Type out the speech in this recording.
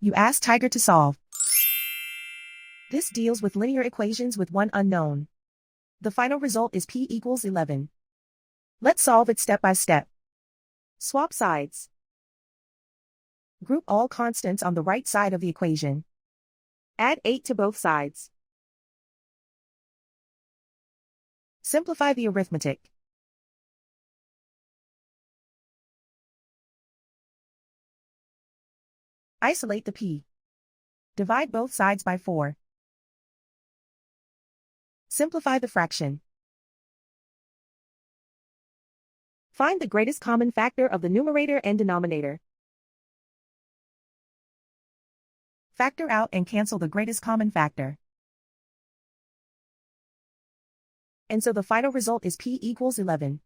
You ask Tiger to solve. This deals with linear equations with one unknown. The final result is p equals 11. Let's solve it step by step. Swap sides. Group all constants on the right side of the equation. Add 8 to both sides. Simplify the arithmetic. Isolate the p. Divide both sides by 4. Simplify the fraction. Find the greatest common factor of the numerator and denominator. Factor out and cancel the greatest common factor. And so the final result is p equals 11.